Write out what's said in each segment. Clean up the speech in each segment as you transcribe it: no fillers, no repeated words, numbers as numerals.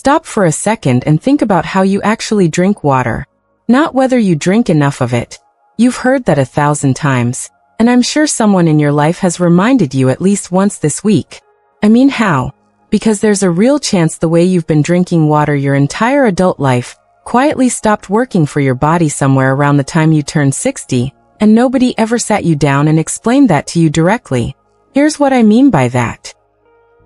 Stop for a second and think about how you actually drink water. Not whether you drink enough of it. You've heard that 1,000 times, and I'm sure someone in your life has reminded you at least once this week. I mean, how? Because there's a real chance the way you've been drinking water your entire adult life quietly stopped working for your body somewhere around the time you turned 60, and nobody ever sat you down and explained that to you directly. Here's what I mean by that.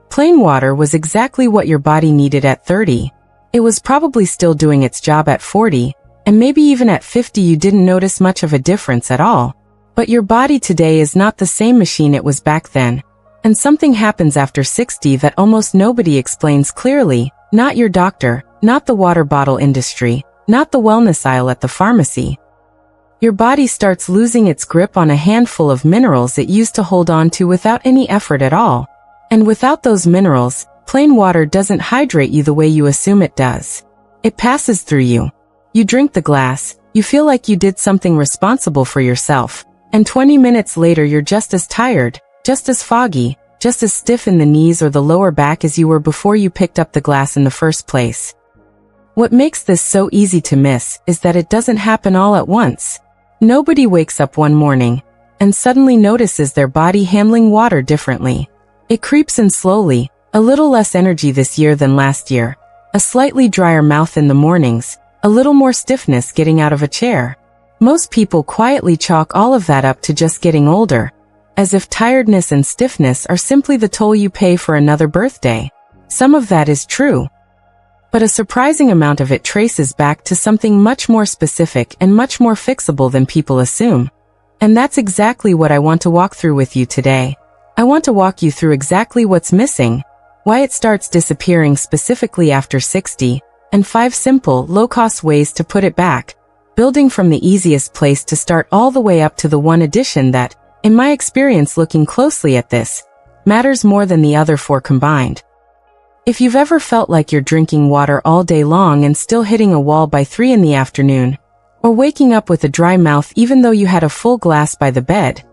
Plain water was exactly what your body needed at 30. It was probably still doing its job at 40, and maybe even at 50 you didn't notice much of a difference at all. But your body today is not the same machine it was back then. And something happens after 60 that almost nobody explains clearly, not your doctor, not the water bottle industry, not the wellness aisle at the pharmacy. Your body starts losing its grip on a handful of minerals it used to hold on to without any effort at all. And without those minerals, plain water doesn't hydrate you the way you assume it does. It passes through you. You drink the glass, you feel like you did something responsible for yourself, and 20 minutes later you're just as tired, just as foggy, just as stiff in the knees or the lower back as you were before you picked up the glass in the first place. What makes this so easy to miss is that it doesn't happen all at once. Nobody wakes up one morning and suddenly notices their body handling water differently. It creeps in slowly, a little less energy this year than last year, a slightly drier mouth in the mornings, a little more stiffness getting out of a chair. Most people quietly chalk all of that up to just getting older, as if tiredness and stiffness are simply the toll you pay for another birthday. Some of that is true, but a surprising amount of it traces back to something much more specific and much more fixable than people assume. And that's exactly what I want to walk through with you today. I want to walk you through exactly what's missing, why it starts disappearing specifically after 60, and 5 simple, low-cost ways to put it back, building from the easiest place to start all the way up to the one addition that, in my experience looking closely at this, matters more than the other 4 combined. If you've ever felt like you're drinking water all day long and still hitting a wall by 3 in the afternoon, or waking up with a dry mouth even though you had a full glass by the bed,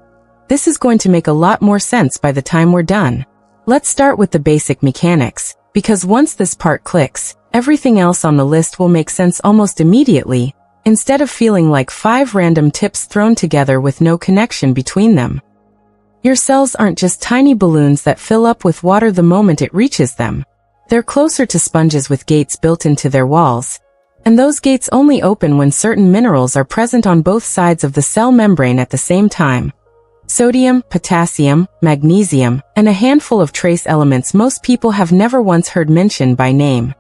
this is going to make a lot more sense by the time we're done. Let's start with the basic mechanics, because once this part clicks, everything else on the list will make sense almost immediately, instead of feeling like 5 random tips thrown together with no connection between them. Your cells aren't just tiny balloons that fill up with water the moment it reaches them. They're closer to sponges with gates built into their walls, and those gates only open when certain minerals are present on both sides of the cell membrane at the same time. Sodium, potassium, magnesium, and a handful of trace elements most people have never once heard mentioned by name.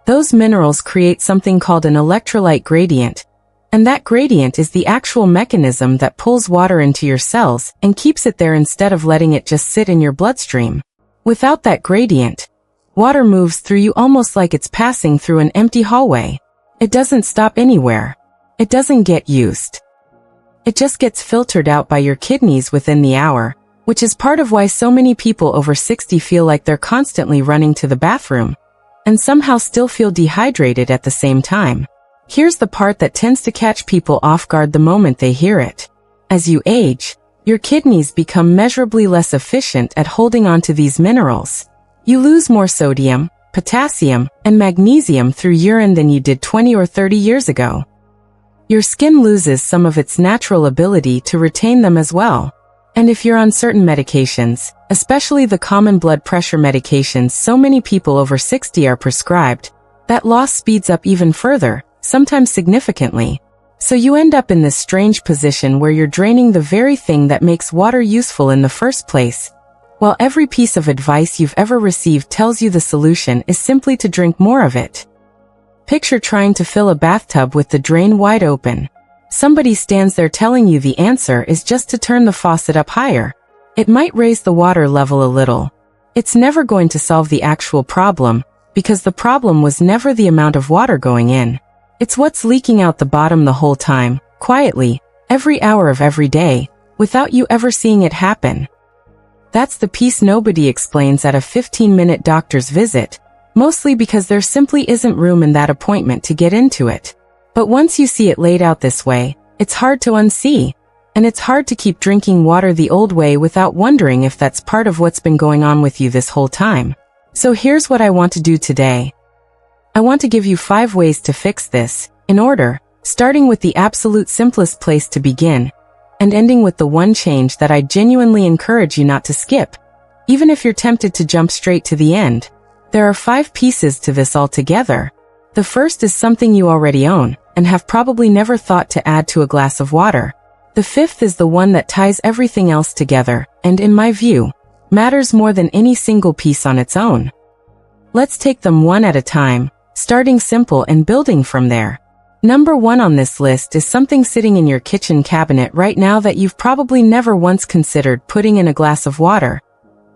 Those minerals create something called an electrolyte gradient, and that gradient is the actual mechanism that pulls water into your cells and keeps it there instead of letting it just sit in your bloodstream. Without that gradient, water moves through you almost like it's passing through an empty hallway. It doesn't stop anywhere. It doesn't get used. It just gets filtered out by your kidneys within the hour, which is part of why so many people over 60 feel like they're constantly running to the bathroom, and somehow still feel dehydrated at the same time. Here's the part that tends to catch people off guard the moment they hear it. As you age, your kidneys become measurably less efficient at holding on to these minerals. You lose more sodium, potassium, and magnesium through urine than you did 20 or 30 years ago. Your skin loses some of its natural ability to retain them as well. And if you're on certain medications, especially the common blood pressure medications so many people over 60 are prescribed, that loss speeds up even further, sometimes significantly. So you end up in this strange position where you're draining the very thing that makes water useful in the first place, while every piece of advice you've ever received tells you the solution is simply to drink more of it. Picture trying to fill a bathtub with the drain wide open. Somebody stands there telling you the answer is just to turn the faucet up higher. It might raise the water level a little. It's never going to solve the actual problem, because the problem was never the amount of water going in. It's what's leaking out the bottom the whole time, quietly, every hour of every day, without you ever seeing it happen. That's the piece nobody explains at a 15-minute doctor's visit, mostly because there simply isn't room in that appointment to get into it. But once you see it laid out this way, it's hard to unsee, and it's hard to keep drinking water the old way without wondering if that's part of what's been going on with you this whole time. So here's what I want to do today. I want to give you 5 ways to fix this, in order, starting with the absolute simplest place to begin, and ending with the one change that I genuinely encourage you not to skip, even if you're tempted to jump straight to the end. There are 5 pieces to this altogether. The first is something you already own, and have probably never thought to add to a glass of water. The 5th is the one that ties everything else together, and in my view, matters more than any single piece on its own. Let's take them one at a time, starting simple and building from there. Number 1 on this list is something sitting in your kitchen cabinet right now that you've probably never once considered putting in a glass of water.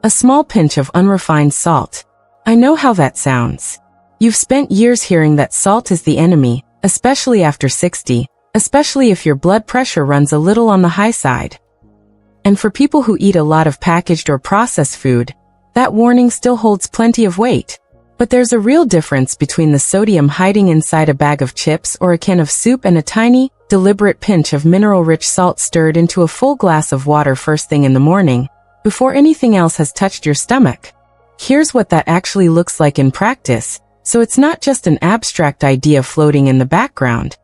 A small pinch of unrefined salt. I know how that sounds. You've spent years hearing that salt is the enemy, especially after 60, especially if your blood pressure runs a little on the high side. And for people who eat a lot of packaged or processed food, that warning still holds plenty of weight. But there's a real difference between the sodium hiding inside a bag of chips or a can of soup and a tiny, deliberate pinch of mineral-rich salt stirred into a full glass of water first thing in the morning, before anything else has touched your stomach. Here's what that actually looks like in practice, so it's not just an abstract idea floating in the background.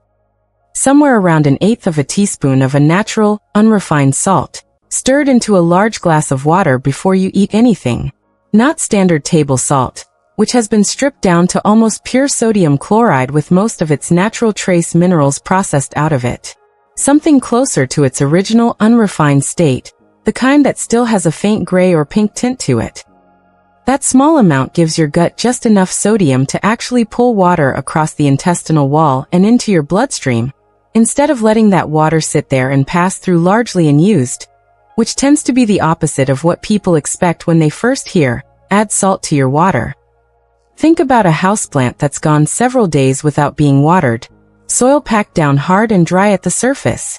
Somewhere around 1/8 teaspoon of a natural, unrefined salt, stirred into a large glass of water before you eat anything. Not standard table salt, which has been stripped down to almost pure sodium chloride with most of its natural trace minerals processed out of it. Something closer to its original unrefined state, the kind that still has a faint gray or pink tint to it. That small amount gives your gut just enough sodium to actually pull water across the intestinal wall and into your bloodstream, instead of letting that water sit there and pass through largely unused, which tends to be the opposite of what people expect when they first hear, add salt to your water. Think about a houseplant that's gone several days without being watered, soil packed down hard and dry at the surface.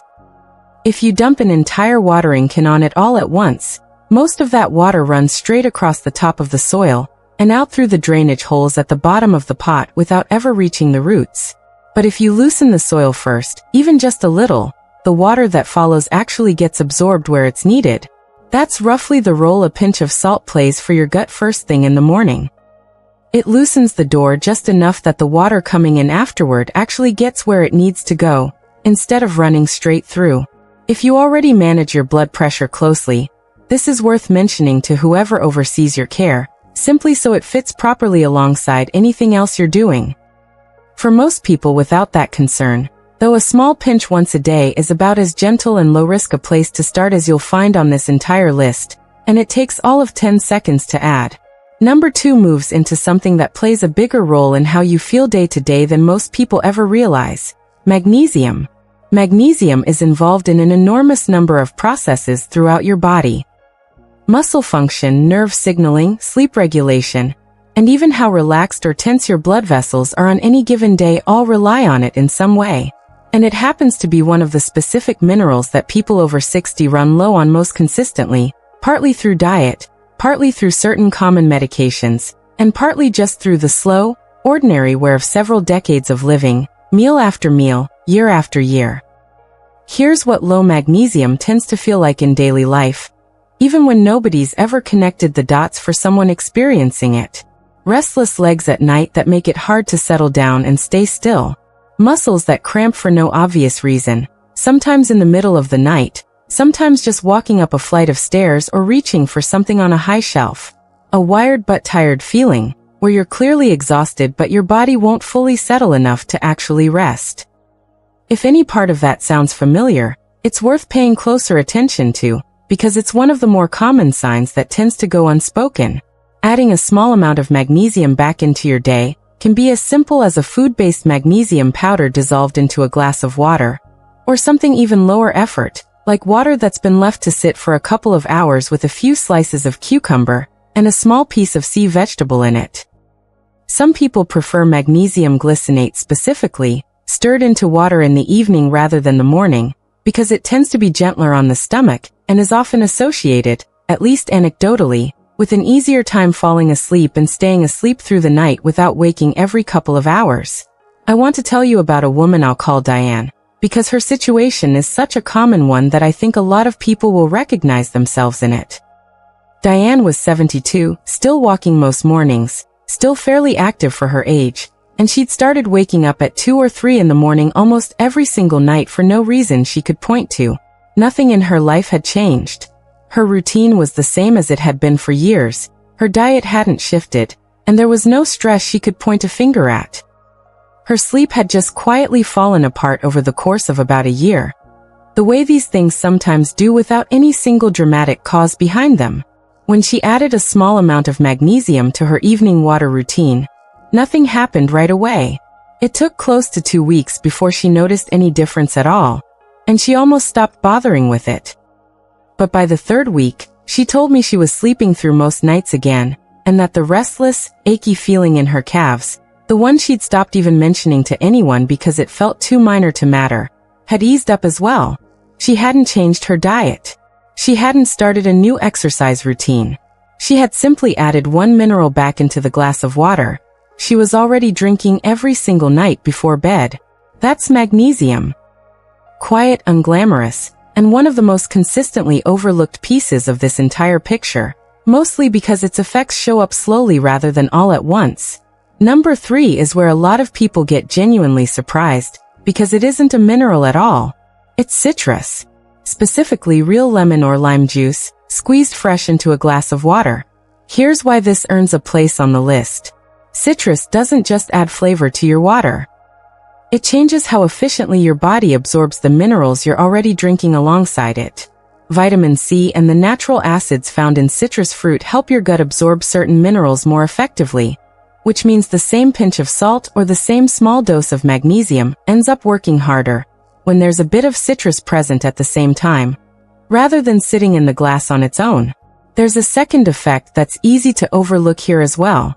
If you dump an entire watering can on it all at once, most of that water runs straight across the top of the soil, and out through the drainage holes at the bottom of the pot without ever reaching the roots. But if you loosen the soil first, even just a little, the water that follows actually gets absorbed where it's needed. That's roughly the role a pinch of salt plays for your gut first thing in the morning. It loosens the door just enough that the water coming in afterward actually gets where it needs to go, instead of running straight through. If you already manage your blood pressure closely, this is worth mentioning to whoever oversees your care, simply so it fits properly alongside anything else you're doing. For most people without that concern, though a small pinch once a day is about as gentle and low-risk a place to start as you'll find on this entire list, and it takes all of 10 seconds to add. Number 2 moves into something that plays a bigger role in how you feel day to day than most people ever realize: magnesium. Magnesium is involved in an enormous number of processes throughout your body. Muscle function, nerve signaling, sleep regulation, and even how relaxed or tense your blood vessels are on any given day all rely on it in some way. And it happens to be one of the specific minerals that people over 60 run low on most consistently, partly through diet, partly through certain common medications, and partly just through the slow, ordinary wear of several decades of living, meal after meal, year after year. Here's what low magnesium tends to feel like in daily life, even when nobody's ever connected the dots for someone experiencing it. Restless legs at night that make it hard to settle down and stay still. Muscles that cramp for no obvious reason, sometimes in the middle of the night, sometimes just walking up a flight of stairs or reaching for something on a high shelf. A wired but tired feeling, where you're clearly exhausted but your body won't fully settle enough to actually rest. If any part of that sounds familiar, it's worth paying closer attention to, because it's one of the more common signs that tends to go unspoken. Adding a small amount of magnesium back into your day can be as simple as a food-based magnesium powder dissolved into a glass of water, or something even lower effort, like water that's been left to sit for a couple of hours with a few slices of cucumber and a small piece of sea vegetable in it. Some people prefer magnesium glycinate specifically, stirred into water in the evening rather than the morning, because it tends to be gentler on the stomach and is often associated, at least anecdotally, with an easier time falling asleep and staying asleep through the night without waking every couple of hours. I want to tell you about a woman I'll call Diane, because her situation is such a common one that I think a lot of people will recognize themselves in it. Diane was 72, still walking most mornings, still fairly active for her age, and she'd started waking up at 2 or 3 in the morning almost every single night for no reason she could point to. Nothing in her life had changed. Her routine was the same as it had been for years, her diet hadn't shifted, and there was no stress she could point a finger at. Her sleep had just quietly fallen apart over the course of about a year, the way these things sometimes do without any single dramatic cause behind them. When she added a small amount of magnesium to her evening water routine, nothing happened right away. It took close to 2 weeks before she noticed any difference at all, and she almost stopped bothering with it. But by the 3rd week, she told me she was sleeping through most nights again, and that the restless, achy feeling in her calves, the one she'd stopped even mentioning to anyone because it felt too minor to matter, had eased up as well. She hadn't changed her diet. She hadn't started a new exercise routine. She had simply added one mineral back into the glass of water she was already drinking every single night before bed. That's magnesium. Quiet, unglamorous, and one of the most consistently overlooked pieces of this entire picture, mostly because its effects show up slowly rather than all at once. Number 3 is where a lot of people get genuinely surprised, because it isn't a mineral at all. It's citrus. Specifically real lemon or lime juice, squeezed fresh into a glass of water. Here's why this earns a place on the list. Citrus doesn't just add flavor to your water. It changes how efficiently your body absorbs the minerals you're already drinking alongside it. Vitamin C and the natural acids found in citrus fruit help your gut absorb certain minerals more effectively, which means the same pinch of salt or the same small dose of magnesium ends up working harder when there's a bit of citrus present at the same time, rather than sitting in the glass on its own. There's a second effect that's easy to overlook here as well.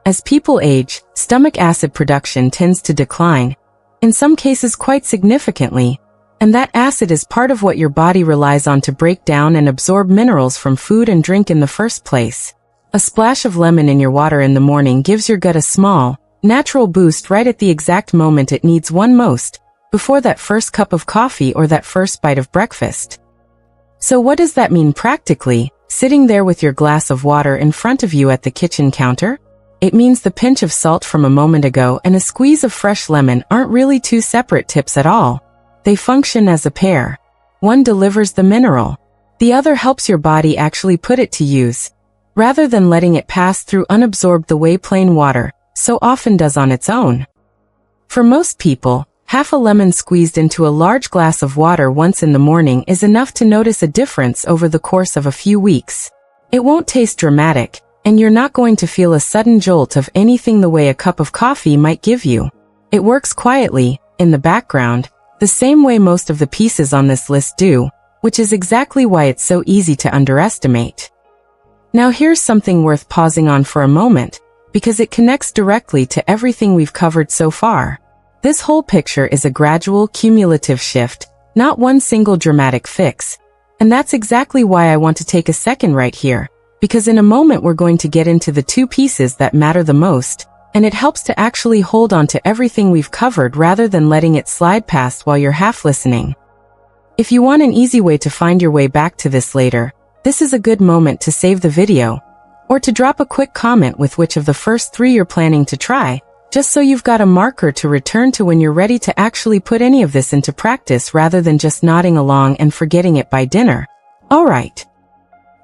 As people age, stomach acid production tends to decline, in some cases quite significantly, and that acid is part of what your body relies on to break down and absorb minerals from food and drink in the first place. A splash of lemon in your water in the morning gives your gut a small, natural boost right at the exact moment it needs one most, before that first cup of coffee or that first bite of breakfast. So what does that mean practically, sitting there with your glass of water in front of you at the kitchen counter? It means the pinch of salt from a moment ago and a squeeze of fresh lemon aren't really two separate tips at all. They function as a pair. One delivers the mineral. The other helps your body actually put it to use, rather than letting it pass through unabsorbed the way plain water so often does on its own. For most people, half a lemon squeezed into a large glass of water once in the morning is enough to notice a difference over the course of a few weeks. It won't taste dramatic, and you're not going to feel a sudden jolt of anything the way a cup of coffee might give you. It works quietly, in the background, the same way most of the pieces on this list do, which is exactly why it's so easy to underestimate. Now here's something worth pausing on for a moment, because it connects directly to everything we've covered so far. This whole picture is a gradual, cumulative shift, not one single dramatic fix. And that's exactly why I want to take a second right here, because in a moment we're going to get into the 2 pieces that matter the most, and it helps to actually hold on to everything we've covered rather than letting it slide past while you're half listening. If you want an easy way to find your way back to this later, this is a good moment to save the video, or to drop a quick comment with which of the first 3 you're planning to try, just so you've got a marker to return to when you're ready to actually put any of this into practice rather than just nodding along and forgetting it by dinner. Alright.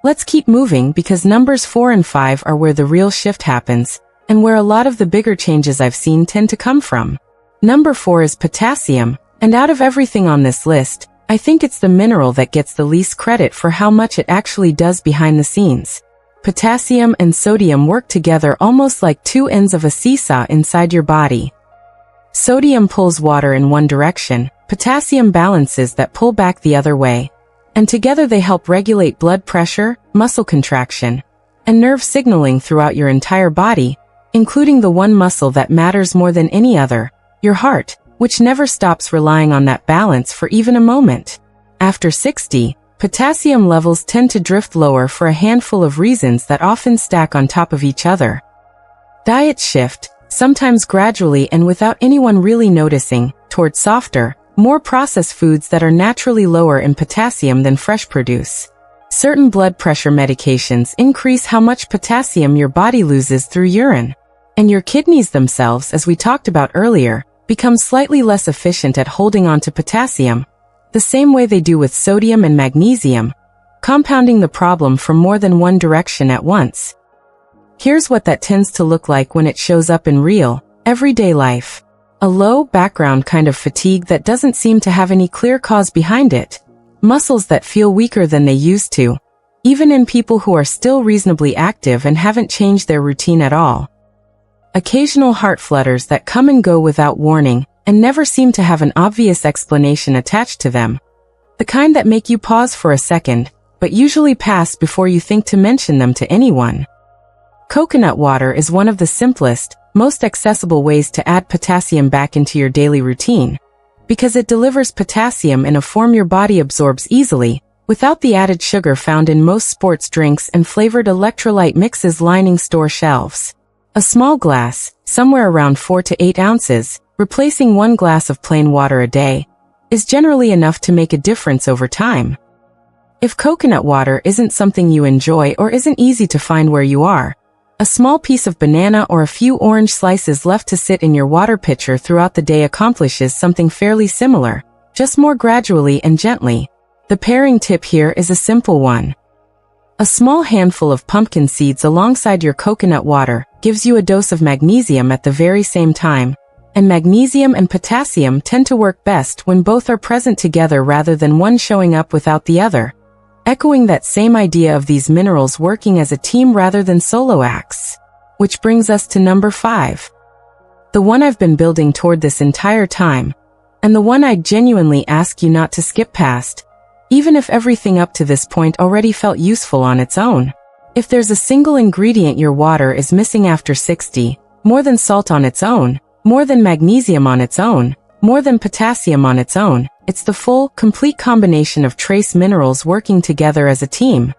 Let's keep moving because numbers 4 and 5 are where the real shift happens, and where a lot of the bigger changes I've seen tend to come from. Number 4 is potassium, and out of everything on this list, I think it's the mineral that gets the least credit for how much it actually does behind the scenes. Potassium and sodium work together almost like 2 ends of a seesaw inside your body. Sodium pulls water in one direction, potassium balances that pull back the other way, and together they help regulate blood pressure, muscle contraction, and nerve signaling throughout your entire body, including the one muscle that matters more than any other, your heart, which never stops relying on that balance for even a moment. After 60, potassium levels tend to drift lower for a handful of reasons that often stack on top of each other. Diet shift, sometimes gradually and without anyone really noticing, toward softer, more processed foods that are naturally lower in potassium than fresh produce. Certain blood pressure medications increase how much potassium your body loses through urine. And your kidneys themselves, as we talked about earlier, become slightly less efficient at holding on to potassium, the same way they do with sodium and magnesium, compounding the problem from more than one direction at once. Here's what that tends to look like when it shows up in real, everyday life. A low background kind of fatigue that doesn't seem to have any clear cause behind it. Muscles that feel weaker than they used to, even in people who are still reasonably active and haven't changed their routine at all. Occasional heart flutters that come and go without warning and never seem to have an obvious explanation attached to them. The kind that make you pause for a second, but usually pass before you think to mention them to anyone. Coconut water is one of the simplest, most accessible ways to add potassium back into your daily routine, because it delivers potassium in a form your body absorbs easily, without the added sugar found in most sports drinks and flavored electrolyte mixes lining store shelves. A small glass, somewhere around 4 to 8 ounces, replacing 1 glass of plain water a day, is generally enough to make a difference over time. If coconut water isn't something you enjoy or isn't easy to find where you are, a small piece of banana or a few orange slices left to sit in your water pitcher throughout the day accomplishes something fairly similar, just more gradually and gently. The pairing tip here is a simple one. A small handful of pumpkin seeds alongside your coconut water gives you a dose of magnesium at the very same time, and magnesium and potassium tend to work best when both are present together rather than one showing up without the other, echoing that same idea of these minerals working as a team rather than solo acts. Which brings us to number 5. The one I've been building toward this entire time, and the one I'd genuinely ask you not to skip past, even if everything up to this point already felt useful on its own. If there's a single ingredient your water is missing after 60, more than salt on its own, more than magnesium on its own, more than potassium on its own, it's the full, complete combination of trace minerals working together as a team.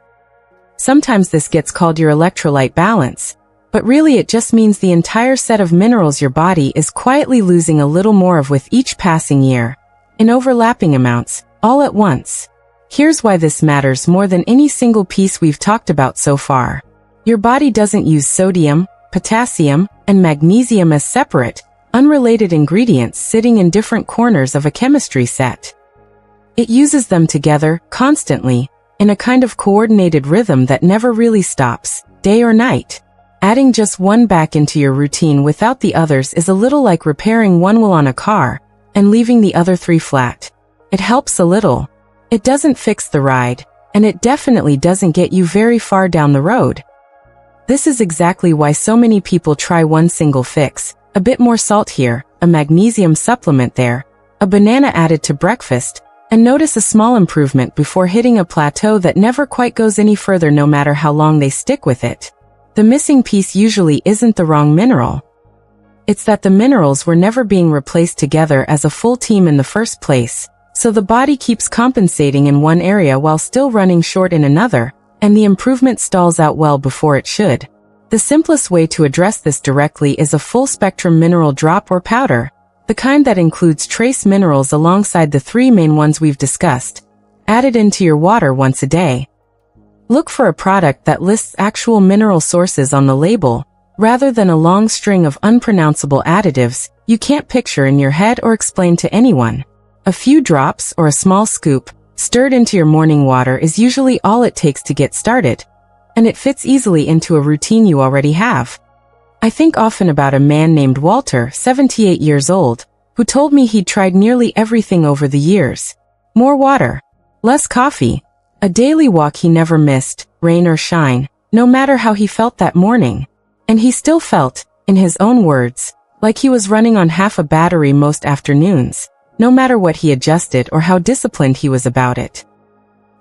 Sometimes this gets called your electrolyte balance, but really it just means the entire set of minerals your body is quietly losing a little more of with each passing year, in overlapping amounts, all at once. Here's why this matters more than any single piece we've talked about so far. Your body doesn't use sodium, potassium, and magnesium as separate, unrelated ingredients sitting in different corners of a chemistry set. It uses them together, constantly, in a kind of coordinated rhythm that never really stops, day or night. Adding just one back into your routine without the others is a little like repairing one wheel on a car, and leaving the other 3 flat. It helps a little. It doesn't fix the ride, and it definitely doesn't get you very far down the road. This is exactly why so many people try one single fix. A bit more salt here, a magnesium supplement there, a banana added to breakfast, and notice a small improvement before hitting a plateau that never quite goes any further no matter how long they stick with it. The missing piece usually isn't the wrong mineral. It's that the minerals were never being replaced together as a full team in the first place, so the body keeps compensating in one area while still running short in another, and the improvement stalls out well before it should. The simplest way to address this directly is a full-spectrum mineral drop or powder, the kind that includes trace minerals alongside the 3 main ones we've discussed, added into your water once a day. Look for a product that lists actual mineral sources on the label, rather than a long string of unpronounceable additives you can't picture in your head or explain to anyone. A few drops or a small scoop, stirred into your morning water is usually all it takes to get started, and it fits easily into a routine you already have. I think often about a man named Walter, 78 years old, who told me he'd tried nearly everything over the years. More water, less coffee, a daily walk he never missed, rain or shine, no matter how he felt that morning. And he still felt, in his own words, like he was running on half a battery most afternoons, no matter what he adjusted or how disciplined he was about it.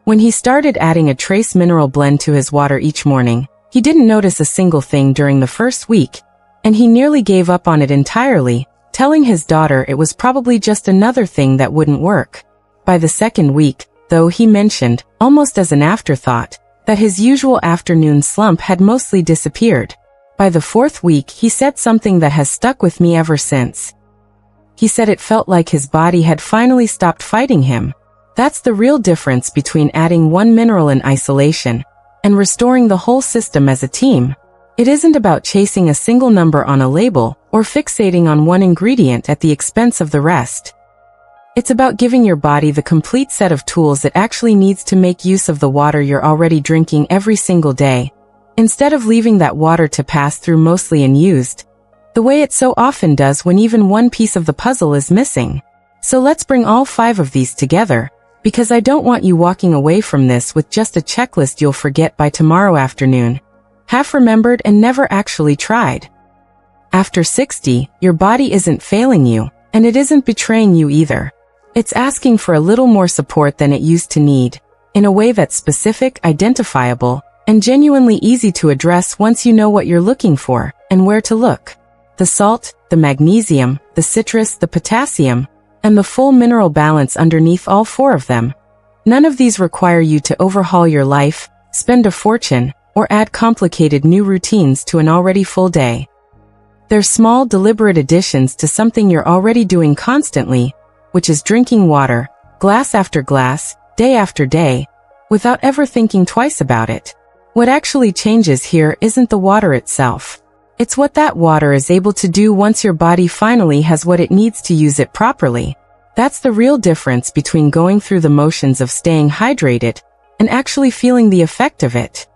When he started adding a trace mineral blend to his water each morning, he didn't notice a single thing during the first week, and he nearly gave up on it entirely, telling his daughter it was probably just another thing that wouldn't work. By the second week, though, he mentioned, almost as an afterthought, that his usual afternoon slump had mostly disappeared. By the 4th week, he said something that has stuck with me ever since. He said it felt like his body had finally stopped fighting him. That's the real difference between adding one mineral in isolation and restoring the whole system as a team. It isn't about chasing a single number on a label or fixating on one ingredient at the expense of the rest. It's about giving your body the complete set of tools it actually needs to make use of the water you're already drinking every single day, instead of leaving that water to pass through mostly unused, the way it so often does when even one piece of the puzzle is missing. So let's bring all 5 of these together, because I don't want you walking away from this with just a checklist you'll forget by tomorrow afternoon, half remembered and never actually tried. After 60, your body isn't failing you, and it isn't betraying you either. It's asking for a little more support than it used to need, in a way that's specific, identifiable, and genuinely easy to address once you know what you're looking for and where to look. The salt, the magnesium, the citrus, the potassium, and the full mineral balance underneath all 4 of them. None of these require you to overhaul your life, spend a fortune, or add complicated new routines to an already full day. They're small, deliberate additions to something you're already doing constantly, which is drinking water, glass after glass, day after day, without ever thinking twice about it. What actually changes here isn't the water itself. It's what that water is able to do once your body finally has what it needs to use it properly. That's the real difference between going through the motions of staying hydrated and actually feeling the effect of it.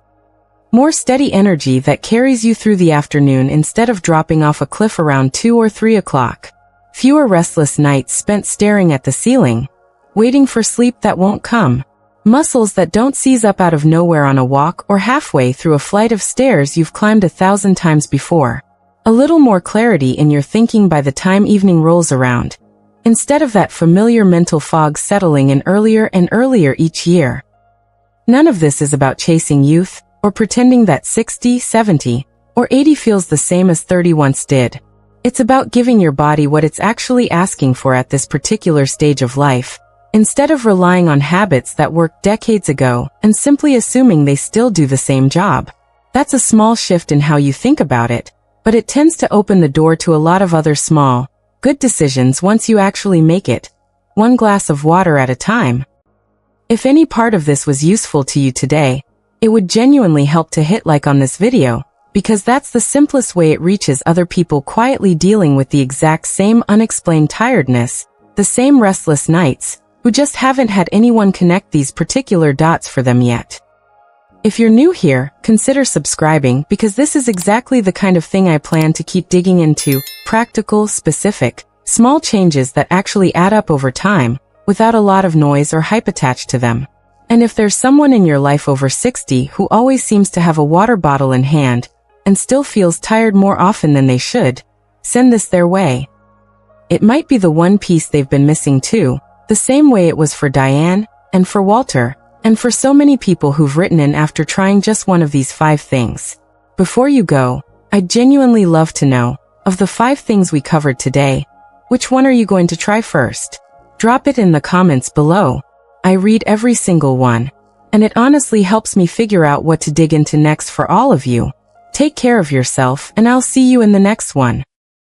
More steady energy that carries you through the afternoon instead of dropping off a cliff around 2 or 3 o'clock. Fewer restless nights spent staring at the ceiling, waiting for sleep that won't come. Muscles that don't seize up out of nowhere on a walk or halfway through a flight of stairs you've climbed 1,000 times before. A little more clarity in your thinking by the time evening rolls around, instead of that familiar mental fog settling in earlier and earlier each year. None of this is about chasing youth, or pretending that 60, 70, or 80 feels the same as 30 once did. It's about giving your body what it's actually asking for at this particular stage of life, instead of relying on habits that worked decades ago and simply assuming they still do the same job. That's a small shift in how you think about it, but it tends to open the door to a lot of other small, good decisions once you actually make it, one glass of water at a time. If any part of this was useful to you today, it would genuinely help to hit like on this video, because that's the simplest way it reaches other people quietly dealing with the exact same unexplained tiredness, the same restless nights, who just haven't had anyone connect these particular dots for them yet. If you're new here, consider subscribing because this is exactly the kind of thing I plan to keep digging into, practical, specific, small changes that actually add up over time, without a lot of noise or hype attached to them. And if there's someone in your life over 60 who always seems to have a water bottle in hand, and still feels tired more often than they should, send this their way. It might be the one piece they've been missing too, the same way it was for Diane, and for Walter, and for so many people who've written in after trying just one of these 5 things. Before you go, I'd genuinely love to know, of the 5 things we covered today, which one are you going to try first? Drop it in the comments below. I read every single one, and it honestly helps me figure out what to dig into next for all of you. Take care of yourself, and I'll see you in the next one.